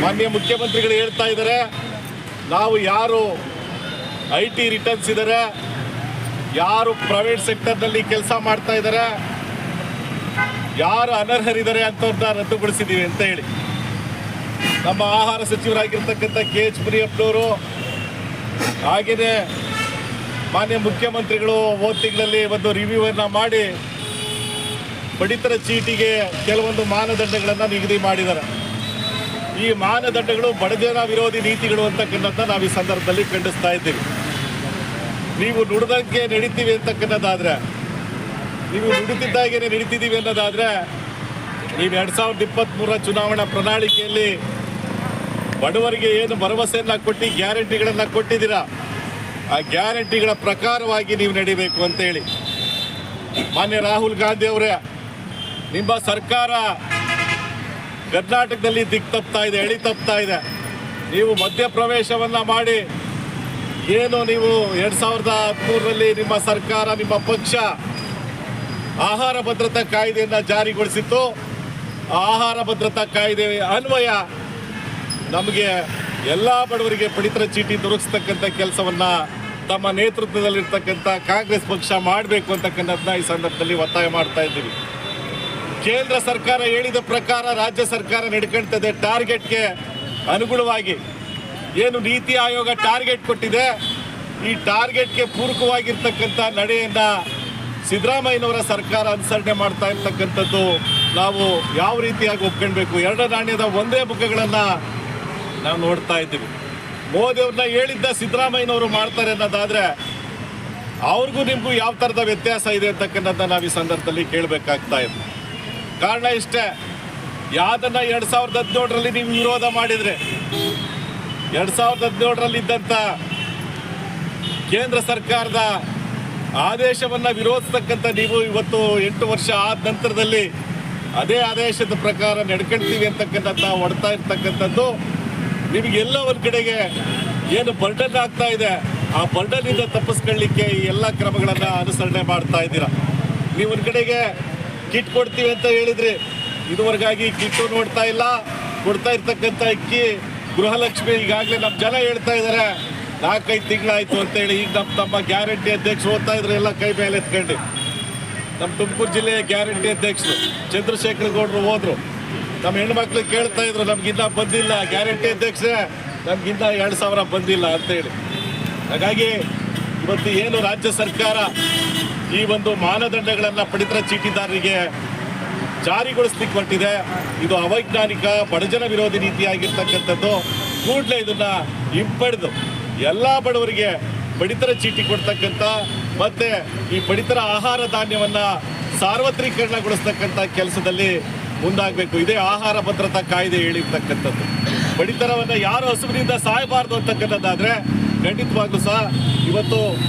ಮಾನ್ಯ ಮುಖ್ಯಮಂತ್ರಿಗಳು ಹೇಳ್ತಾ ಇದ್ದಾರೆ, ನಾವು ಯಾರು IT ರಿಟರ್ನ್ಸ್ ಇದ್ದಾರೆ, ಯಾರು ಪ್ರೈವೇಟ್ ಸೆಕ್ಟರ್ನಲ್ಲಿ ಕೆಲಸ ಮಾಡ್ತಾ ಇದ್ದಾರೆ, ಯಾರು ಅನರ್ಹರಿದ್ದಾರೆ ಅಂತವ್ರನ್ನ ರದ್ದುಗೊಳಿಸಿದ್ದೀವಿ ಅಂತ ಹೇಳಿ ನಮ್ಮ ಆಹಾರ ಸಚಿವರಾಗಿರ್ತಕ್ಕಂಥ KH ಮುನಿಯಪ್ಪನವರು ಹಾಗೆಯೇ ಮಾನ್ಯ ಮುಖ್ಯಮಂತ್ರಿಗಳು ಹೋದ ತಿಂಗಳಲ್ಲಿ ಒಂದು ರಿವ್ಯೂವನ್ನು ಮಾಡಿ ಪಡಿತರ ಚೀಟಿಗೆ ಕೆಲವೊಂದು ಮಾನದಂಡಗಳನ್ನು ನಿಗದಿ ಮಾಡಿದ್ದಾರೆ. ಈ ಮಾನದಂಡಗಳು ಬಡಜನ ವಿರೋಧಿ ನೀತಿಗಳು ಅಂತಕ್ಕಂಥದ್ದು ನಾವು ಈ ಸಂದರ್ಭದಲ್ಲಿ ಖಂಡಿಸ್ತಾ ಇದ್ದೀವಿ. ನೀವು ನುಡಿದಂಗೆ ನಡೀತೀವಿ ಅಂತಕ್ಕನ್ನೋದಾದರೆ, ನೀವು ನುಡಿತಿದ್ದಾಗೇನೆ ನಡೀತಿದ್ದೀವಿ ಅನ್ನೋದಾದರೆ, ನೀವು 2023 ಚುನಾವಣಾ ಪ್ರಣಾಳಿಕೆಯಲ್ಲಿ ಬಡವರಿಗೆ ಏನು ಭರವಸೆಯನ್ನು ಕೊಟ್ಟು ಗ್ಯಾರಂಟಿಗಳನ್ನು ಕೊಟ್ಟಿದ್ದೀರಾ, ಆ ಗ್ಯಾರಂಟಿಗಳ ಪ್ರಕಾರವಾಗಿ ನೀವು ನಡಿಬೇಕು ಅಂತೇಳಿ. ಮಾನ್ಯ ರಾಹುಲ್ ಗಾಂಧಿ ಅವರೇ, ನಿಮ್ಮ ಸರ್ಕಾರ ಕರ್ನಾಟಕದಲ್ಲಿ ದಿಕ್ಕು ತಪ್ತಾ ಇದೆ, ಎಳಿ ತಪ್ತಾ ಇದೆ. ನೀವು ಮಧ್ಯಪ್ರವೇಶವನ್ನು ಮಾಡಿ ಏನು ನೀವು 2013ರಲ್ಲಿ ನಿಮ್ಮ ಸರ್ಕಾರ, ನಿಮ್ಮ ಪಕ್ಷ ಆಹಾರ ಭದ್ರತಾ ಕಾಯ್ದೆಯನ್ನು ಜಾರಿಗೊಳಿಸಿತ್ತು. ಆಹಾರ ಭದ್ರತಾ ಕಾಯ್ದೆ ಅನ್ವಯ ನಮಗೆ ಎಲ್ಲ ಬಡವರಿಗೆ ಪಡಿತರ ಚೀಟಿ ದೊರಕಿಸ್ತಕ್ಕಂಥ ಕೆಲಸವನ್ನು ತಮ್ಮ ನೇತೃತ್ವದಲ್ಲಿರ್ತಕ್ಕಂಥ ಕಾಂಗ್ರೆಸ್ ಪಕ್ಷ ಮಾಡಬೇಕು ಅಂತಕ್ಕಂಥದ್ದನ್ನ ಈ ಸಂದರ್ಭದಲ್ಲಿ ಒತ್ತಾಯ ಮಾಡ್ತಾ ಇದ್ದೀವಿ. ಕೇಂದ್ರ ಸರ್ಕಾರ ಹೇಳಿದ ಪ್ರಕಾರ ರಾಜ್ಯ ಸರ್ಕಾರ ನಡ್ಕೊಳ್ತದೆ. ಟಾರ್ಗೆಟ್ಗೆ ಅನುಗುಣವಾಗಿ ಏನು ನೀತಿ ಆಯೋಗ ಟಾರ್ಗೆಟ್ ಕೊಟ್ಟಿದೆ, ಈ ಟಾರ್ಗೆಟ್ಗೆ ಪೂರಕವಾಗಿರ್ತಕ್ಕಂಥ ನಡೆಯನ್ನು ಸಿದ್ದರಾಮಯ್ಯನವರ ಸರ್ಕಾರ ಅನುಸರಣೆ ಮಾಡ್ತಾ ಇರ್ತಕ್ಕಂಥದ್ದು ನಾವು ಯಾವ ರೀತಿಯಾಗಿ ಒಪ್ಕೊಳ್ಬೇಕು. ಎರಡು ನಾಣ್ಯದ ಒಂದೇ ಮುಖಗಳನ್ನು ನಾವು ನೋಡ್ತಾ ಇದ್ದೀವಿ. ಮೋದಿಯವ್ರನ್ನ ಹೇಳಿದ್ದ ಸಿದ್ದರಾಮಯ್ಯನವರು ಮಾಡ್ತಾರೆ ಅನ್ನೋದಾದರೆ ಅವ್ರಿಗೂ ನಿಮಗೂ ಯಾವ ಥರದ ವ್ಯತ್ಯಾಸ ಇದೆ ಅಂತಕ್ಕಂಥದ್ದನ್ನ ನಾವು ಈ ಸಂದರ್ಭದಲ್ಲಿ ಕೇಳಬೇಕಾಗ್ತಾ ಇದೆ. ಕಾರಣ ಇಷ್ಟೇ, ಯಾವುದನ್ನು 2017ರಲ್ಲಿ ನೀವು ವಿರೋಧ ಮಾಡಿದರೆ, 2017ರಲ್ಲಿದ್ದಂಥ ಕೇಂದ್ರ ಸರ್ಕಾರದ ಆದೇಶವನ್ನು ವಿರೋಧಿಸ್ತಕ್ಕಂಥ ನೀವು ಇವತ್ತು 8 ವರ್ಷ ಆದ ನಂತರದಲ್ಲಿ ಅದೇ ಆದೇಶದ ಪ್ರಕಾರ ನಡ್ಕೊಳ್ತೀವಿ ಅಂತಕ್ಕಂಥದ್ದು ಹೊಡ್ತಾ ಇರ್ತಕ್ಕಂಥದ್ದು ನಿಮಗೆಲ್ಲ ಒಂದು ಕಡೆಗೆ ಏನು ಬರ್ಡನ್ ಆಗ್ತಾ ಇದೆ, ಆ ಬರ್ಡನ್ನಿಂದ ತಪ್ಪಿಸ್ಕೊಳ್ಳಿಕ್ಕೆ ಈ ಎಲ್ಲ ಕ್ರಮಗಳನ್ನು ಅನುಸರಣೆ ಮಾಡ್ತಾ ಇದ್ದೀರಾ. ನೀವು ಒಂದು ಕಡೆಗೆ ಕಿಟ್ ಕೊಡ್ತೀವಿ ಅಂತ ಹೇಳಿದ್ರಿ, ಇದುವರೆಗಾಗಿ ಕಿಟ್ಟು ನೋಡ್ತಾ ಇಲ್ಲ. ಕೊಡ್ತಾ ಇರ್ತಕ್ಕಂಥ ಅಕ್ಕಿ ಗೃಹಲಕ್ಷ್ಮಿ ಈಗಾಗಲೇ ನಮ್ಮ ಜನ ಹೇಳ್ತಾ ಇದ್ದಾರೆ 4-5 ತಿಂಗಳಾಯಿತು ಅಂತೇಳಿ. ಈಗ ತಮ್ಮ ಗ್ಯಾರಂಟಿ ಅಧ್ಯಕ್ಷರು ಓದ್ತಾ ಇದ್ರು, ಎಲ್ಲ ಕೈ ಮೇಲೆ ಎತ್ಕೊಂಡು. ನಮ್ಮ ತುಮಕೂರು ಜಿಲ್ಲೆಯ ಗ್ಯಾರಂಟಿ ಅಧ್ಯಕ್ಷರು ಚಂದ್ರಶೇಖರ ಗೌಡರು ಹೋದ್ರು, ನಮ್ಮ ಹೆಣ್ಮಕ್ಳು ಕೇಳ್ತಾ ಇದ್ರು, ನಮಗಿನ್ನ ಬಂದಿಲ್ಲ ಗ್ಯಾರಂಟಿ ಅಧ್ಯಕ್ಷರೇ, ನಮಗಿನ್ನ 2,000 ಬಂದಿಲ್ಲ ಅಂತೇಳಿ. ಹಾಗಾಗಿ ಇವತ್ತು ಏನು ರಾಜ್ಯ ಸರ್ಕಾರ ಈ ಒಂದು ಮಾನದಂಡಗಳನ್ನು ಪಡಿತರ ಚೀಟಿದಾರರಿಗೆ ಜಾರಿಗೊಳಿಸ್ಲಿಕ್ಕೆ ಹೊರಟಿದೆ, ಇದು ಅವೈಜ್ಞಾನಿಕ ಬಡಜನ ವಿರೋಧಿ ನೀತಿಯಾಗಿರ್ತಕ್ಕಂಥದ್ದು. ಕೂಡಲೇ ಇದನ್ನು ಹಿಂಪಡೆದು ಎಲ್ಲ ಬಡವರಿಗೆ ಪಡಿತರ ಚೀಟಿ ಕೊಡ್ತಕ್ಕಂಥ ಮತ್ತು ಈ ಪಡಿತರ ಆಹಾರ ಧಾನ್ಯವನ್ನು ಸಾರ್ವತ್ರೀಕರಣಗೊಳಿಸ್ತಕ್ಕಂಥ ಕೆಲಸದಲ್ಲಿ ಮುಂದಾಗಬೇಕು. ಇದೇ ಆಹಾರ ಭದ್ರತಾ ಕಾಯ್ದೆ ಹೇಳಿರ್ತಕ್ಕಂಥದ್ದು. ಪಡಿತರವನ್ನು ಯಾರು ಹಸುವಿನಿಂದ ಸಾಯಬಾರ್ದು ಅಂತಕ್ಕಂಥದ್ದಾದರೆ ಖಂಡಿತವಾಗ್ಲೂ ಸಹ ಇವತ್ತು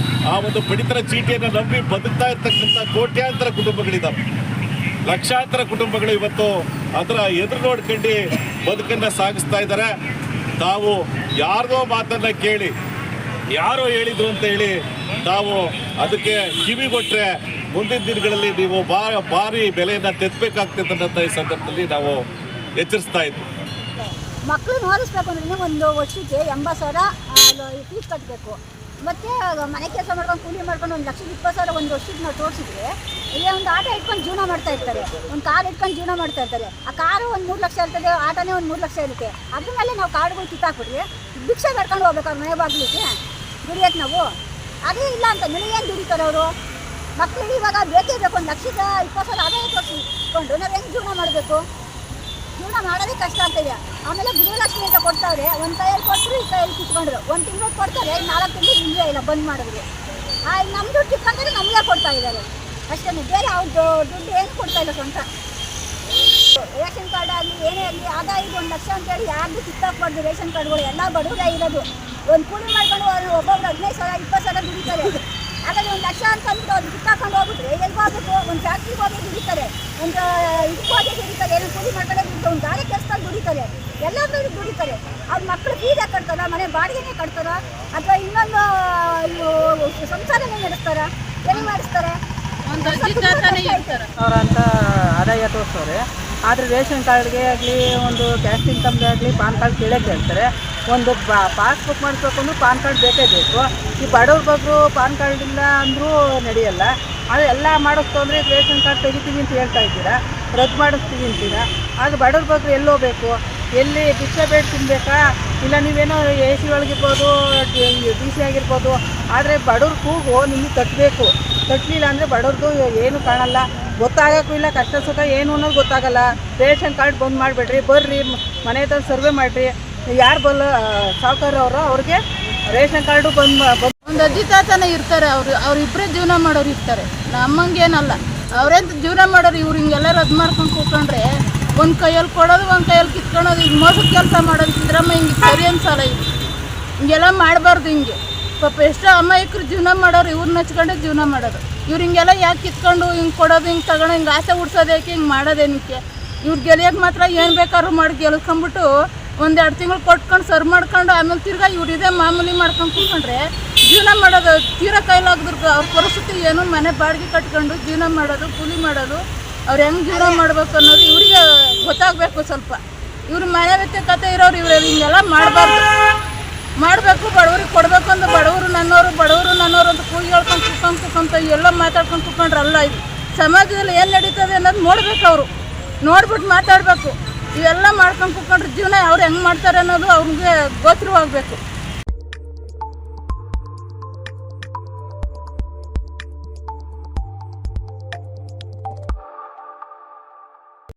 ಆ ಒಂದು ಪಡಿತರ ಚೀಟಿಯನ್ನು ನಂಬಿ ಬದುಕ್ತಾ ಇರ್ತಕ್ಕಂಥ ಕೋಟ್ಯಾಂತರ ಕುಟುಂಬಗಳಿದ್ದಾವೆ. ಲಕ್ಷಾಂತರ ಕುಟುಂಬಗಳು ಇವತ್ತು ಅದರ ಎದುರು ನೋಡ್ಕೊಂಡು ಬದುಕನ್ನು ಸಾಗಿಸ್ತಾ ಇದ್ದಾರೆ. ತಾವು ಯಾರದೋ ಮಾತನ್ನು ಕೇಳಿ ಯಾರೋ ಹೇಳಿದ್ರು ಅಂತ ಹೇಳಿ ತಾವು ಅದಕ್ಕೆ ಕಿವಿಗೊಟ್ಟರೆ ಮುಂದಿನ ದಿನಗಳಲ್ಲಿ ನೀವು ಭಾರಿ ಬೆಲೆಯನ್ನು ತೆತ್ತಬೇಕಾಗ್ತದೆ ಈ ಸಂದರ್ಭದಲ್ಲಿ ನಾವು ಎಚ್ಚರಿಸ್ತಾ ಇದ್ವಿ. ಮಕ್ಕಳು ಓದಿಸ್ಬೇಕು ಅಂದ್ರೆ ಒಂದು ವರ್ಷಕ್ಕೆ 80,000 ಫೀಸ್ ಕಟ್ಟಬೇಕು. ಮತ್ತು ಮನೆ ಕೆಲಸ ಮಾಡ್ಕೊಂಡು ಕೂಲಿ ಮಾಡ್ಕೊಂಡು 1,20,000 ಒಂದು ವರ್ಷಕ್ಕೆ ನಾವು ತೋರಿಸಿದ್ರೆ ಇಲ್ಲಿ ಒಂದು ಆಟೋ ಇಟ್ಕೊಂಡು ಜೀವನ ಮಾಡ್ತಾ ಇರ್ತಾರೆ, ಒಂದು ಕಾರ್ ಇಟ್ಕೊಂಡು ಜೀವನ ಮಾಡ್ತಾ ಇರ್ತಾರೆ. ಆ ಕಾರು ಒಂದು 3 ಲಕ್ಷ ಇರ್ತದೆ, ಆಟೋನೇ ಒಂದು 3 ಲಕ್ಷ ಇರುತ್ತೆ. ಅದ್ರ ಮೇಲೆ ನಾವು ಕಾರ್ಡ್ಗಳು ಕಿತ್ತಾಕ್ಬಿಟ್ರಿ ಭಿಕ್ಷೆ ಕಟ್ಕೊಂಡು ಹೋಗ್ಬೇಕು ಅವ್ರ ಮನೆ ಬಾಗಿಲಿಗೆ ದುಡಿಯೋಕೆ ನಾವು. ಅದೇ ಇಲ್ಲ ಅಂತ ಏನು ದುಡಿತಾರೆ ಅವರು? ಮಕ್ಕಳಿಗೆ ಇವಾಗ ಬೇಕೇ ಬೇಕು. 1,20,000 ಆದಾಯ ತೋರಿಸ್ಕೊಂಡು ನಾವು ಹೆಂಗೆ ಜೀವನ ಮಾಡಬೇಕು? ಜೀವನ ಮಾಡೋದೇ ಕಷ್ಟ ಆಗ್ತದೆ. ಆಮೇಲೆ ಗೃಹಲಕ್ಷ್ಮಿ ಅಂತ ಕೊಡ್ತಾರೆ, ಒಂದು ಕೈಯಲ್ಲಿ ಕೊಟ್ಟರು ಈ ಕೈಯಲ್ಲಿ ಕಿತ್ಕೊಂಡ್ರು. 1 ತಿಂಗಳು ಕೊಡ್ತಾರೆ, 4 ತಿಂಗಳು ಇಲ್ಲೇ ಇಲ್ಲ, ಬಂದ್ ಮಾಡಿದ್ರು. ನಮ್ಮ ದುಡ್ಡು ಕಿತ್ಕೊಂಡ್ರೆ ನಮಗೆ ಕೊಡ್ತಾ ಇದ್ದಾರೆ ಅಷ್ಟೇ, ಬೇರೆ ಅವ್ರದ್ದು ದುಡ್ಡು ಏನು ಕೊಡ್ತಾ ಇಲ್ಲ ಸ್ವಂತ. ರೇಷನ್ ಕಾರ್ಡ್ ಆಗಲಿ ಏನೇ ಆಗಲಿ ಆದಾಯ 1 ಲಕ್ಷ ಅಂತೇಳಿ ಯಾರ್ದು ಕಿತ್ತಾಕ್ಬಾರ್ದು. ರೇಷನ್ ಕಾರ್ಡ್ಗಳು ಎಲ್ಲ ಬಡವರೇ ಇರೋದು. ಒಂದು ಕೂಲಿ ಮಾಡ್ಕೊಂಡು ಒಬ್ಬೊಬ್ರು 15,000 20,000 ದುಡಿತಾರೆ. ಹಾಗಾಗಿ 1 ಲಕ್ಷ ಅಂತ ಅಂದ್ಬಿಟ್ಟು ಅವ್ರು ಕಿತ್ತಾಕೊಂಡು ಹೋಗ್ಬಿಟ್ರೆ ಎಲ್ಲಿ ಹೋಗ್ಬೇಕು? ಒಂದು ಫ್ಯಾಕ್ಟ್ರಿಗೆ ಹೋಗಿ ದುಡಿತಾರೆ, ಒಂದು ಇದಕ್ಕೆ ಹೋಗಿ ದುಡಿತಾರೆ, ಏನೋ ಕೂಲಿ ಮಾಡ್ಕೊಂಡೆ ದುಡಿತಾರೆ, ಒಂದು ಗಾಡಿ ಕೆಲಸದಲ್ಲಿ ದುಡಿತಾರೆ, ಎಲ್ಲರೂ ದುಡಿತಾರೆ. ಅವ್ರ ಮಕ್ಕಳು ಫೀಸೇ ಕಟ್ತಾರ, ಮನೆ ಬಾಡಿಗೆನೇ ಕಟ್ತಾರ, ಅಥವಾ ಇನ್ನೊಂದು ಸಂಸಾರನೇ ನಡೆಸ್ತಾರ, ಎಲ್ಲಿ ಮಾಡಿಸ್ತಾರೆ? ಅವರಂತ ಆದಾಯ ತೋರಿಸ್ತವ್ರೆ. ಆದರೆ ರೇಷನ್ ಕಾರ್ಡ್ಗೆ ಆಗಲಿ ಒಂದು ಕ್ಯಾಸ್ಟ್ ಇನ್ಕಮ್ಗೆ ಆಗಲಿ ಪಾನ್ ಕಾರ್ಡ್ ಕೇಳೋಕ್ಕೆ ಹೇಳ್ತಾರೆ. ಒಂದು ಪಾಸ್ಬುಕ್ ಮಾಡಿಸ್ಬೇಕು ಅಂದ್ರೆ ಪಾನ್ ಕಾರ್ಡ್ ಬೇಕೇ ಬೇಕು. ಈ ಬಡವ್ರ ಬಗ್ಗೆ ಪಾನ್ ಕಾರ್ಡ್ ಇಲ್ಲ ಅಂದರೂ ನಡೆಯಲ್ಲ. ಅದು ಎಲ್ಲ ಮಾಡಿಸ್ತು ಅಂದರೆ ರೇಷನ್ ಕಾರ್ಡ್ ತೆಗಿತೀವಿ ಅಂತ ಹೇಳ್ತಾ ಇದ್ದೀರಾ, ರದ್ದು ಮಾಡಿಸ್ತೀವಿ ಅಂತೀರಾ. ಆದರೆ ಬಡವ್ರ ಬಗ್ಗೆ ಎಲ್ಲಿ ಹೋಗ್ಬೇಕು? ಎಲ್ಲಿ ಭಿಕ್ಷೆ ಬೇಡ ತಿನ್ನಬೇಕಾ? ಇಲ್ಲ ನೀವೇನೋ ಎ ಸಿ ಒಳಗಿರ್ಬೋದು, ಡಿ ಸಿ ಆಗಿರ್ಬೋದು, ಆದರೆ ಬಡವ್ರ ಕೂಗು ನಿಮಗೆ ತಟ್ಟಬೇಕು. ತಟ್ಟಲಿಲ್ಲ ಅಂದರೆ ಬಡವ್ರದ್ದು ಏನು ಕಾಣಲ್ಲ, ಗೊತ್ತಾಗೋಕ್ಕೂ ಇಲ್ಲ. ಕಷ್ಟ ಸುಖ ಏನು ಅನ್ನೋದು ಗೊತ್ತಾಗಲ್ಲ. ರೇಷನ್ ಕಾರ್ಡ್ ಬಂದ್ ಮಾಡಿಬಿಡ್ರಿ, ಬರ್ರಿ ಮನೆ ಹತ್ರ ಸರ್ವೆ ಮಾಡಿರಿ. ಯಾರು ಸಾವುಕಾರವರು ಅವ್ರಿಗೆ ರೇಷನ್ ಕಾರ್ಡು ಬಂದ್ ಒಂದು ಅಜ್ಜಿ ತಾತನೇ ಇರ್ತಾರೆ, ಅವ್ರಿಬ್ಬರೇ ಜೀವನ ಮಾಡೋರು ಇರ್ತಾರೆ. ನಮ್ಮಂಗೇನಲ್ಲ, ಅವ್ರೇಂತ ಜೀವನ ಮಾಡೋರು. ಇವ್ರು ಹಿಂಗೆಲ್ಲ ರದ್ದು ಮಾಡ್ಕೊಂಡು ಕೂತ್ಕೊಂಡ್ರೆ ಒಂದು ಕೈಯಲ್ಲಿ ಕೊಡೋದು, ಒಂದು ಕೈಯಲ್ಲಿ ಕಿತ್ಕೊಳೋದು, ಈಗ ಮೋಸದ ಕೆಲಸ ಮಾಡೋದು. ಸಿದ್ದರಾಮಯ್ಯ ಹಿಂಗೆ ಸರಿ ಅನ್ಸಲ್ಲ. ಇದು ಹಿಂಗೆಲ್ಲ ಮಾಡಬಾರ್ದು. ಹಿಂಗೆ ಪಾಪ ಎಷ್ಟೋ ಅಮಾಯಕರು ಜೀವನ ಮಾಡೋರು, ಇವ್ರನ್ನ ಹಚ್ಕೊಂಡೆ ಜೀವನ ಮಾಡೋದು. ಇವ್ರು ಹಿಂಗೆಲ್ಲ ಯಾಕೆ ಕಿತ್ಕೊಂಡು ಹಿಂಗೆ ಕೊಡೋದು, ಹಿಂಗೆ ತಗೊಂಡು ಹಿಂಗೆ ಆಸೆ ಹುಡ್ಸೋದೇಕೆ, ಹಿಂಗೆ ಮಾಡೋದೇನಕ್ಕೆ? ಇವ್ರು ಗೆಳೆಯೋಕೆ ಮಾತ್ರ ಏನು ಬೇಕಾದ್ರೂ ಮಾಡಿ ಗೆಲ್ಸ್ಕೊಂಬಿಟ್ಟು 1-2 ತಿಂಗಳು ಕೊಟ್ಕೊಂಡು ಸರ್ವ್ ಮಾಡ್ಕೊಂಡು ಆಮೇಲೆ ತಿರ್ಗಾ ಇವ್ರು ಇದೇ ಮಾಮೂಲಿ ಮಾಡ್ಕೊಂಡು ಕೂತ್ಕೊಂಡ್ರೆ ಜೀವನ ಮಾಡೋದು ತೀರಾ ಕೈಲಾಗದ್ರ. ಅವ್ರ ಪರಿಸ್ಥಿತಿ ಏನು, ಮನೆ ಬಾಡಿಗೆ ಕಟ್ಕೊಂಡು ಜೀವನ ಮಾಡೋದು, ಕೂಲಿ ಮಾಡೋದು, ಅವ್ರು ಹೆಂಗೆ ಜೀವನ ಮಾಡಬೇಕು ಅನ್ನೋದು ಇವರಿಗೆ ಗೊತ್ತಾಗಬೇಕು. ಸ್ವಲ್ಪ ಇವ್ರು ಮನೆ ವ್ಯತ್ಯಾಕತೆ ಇರೋರು ಇವ್ರು ಹಿಂಗೆಲ್ಲ ಮಾಡಬೇಕು. ಬಡವ್ರಿಗೆ ಕೊಡಬೇಕು ಅಂತ ಬಡವರು ನನ್ನವರು ಅಂತ ಕೂಗಿ ಹೇಳ್ಕೊಂಡು ಕೂತ್ಕೊಂತ ಎಲ್ಲ ಮಾತಾಡ್ಕೊಂಡು ಕೂತ್ಕೊಂಡ್ರಲ್ಲ. ಇದು ಸಮಾಜದಲ್ಲಿ ಏನು ನಡೀತದೆ ಅನ್ನೋದು ನೋಡ್ಬೇಕು. ಅವರು ನೋಡ್ಬಿಟ್ಟು ಮಾತಾಡಬೇಕು. ಇವೆಲ್ಲ ಮಾಡ್ಕೊಂಡು ಕೂತ್ಕೊಂಡ್ರೆ ಜೀವನ ಅವ್ರು ಹೆಂಗೆ ಮಾಡ್ತಾರೆ ಅನ್ನೋದು ಅವ್ರಿಗೆ ಗೋಚರವಾಗಬೇಕು.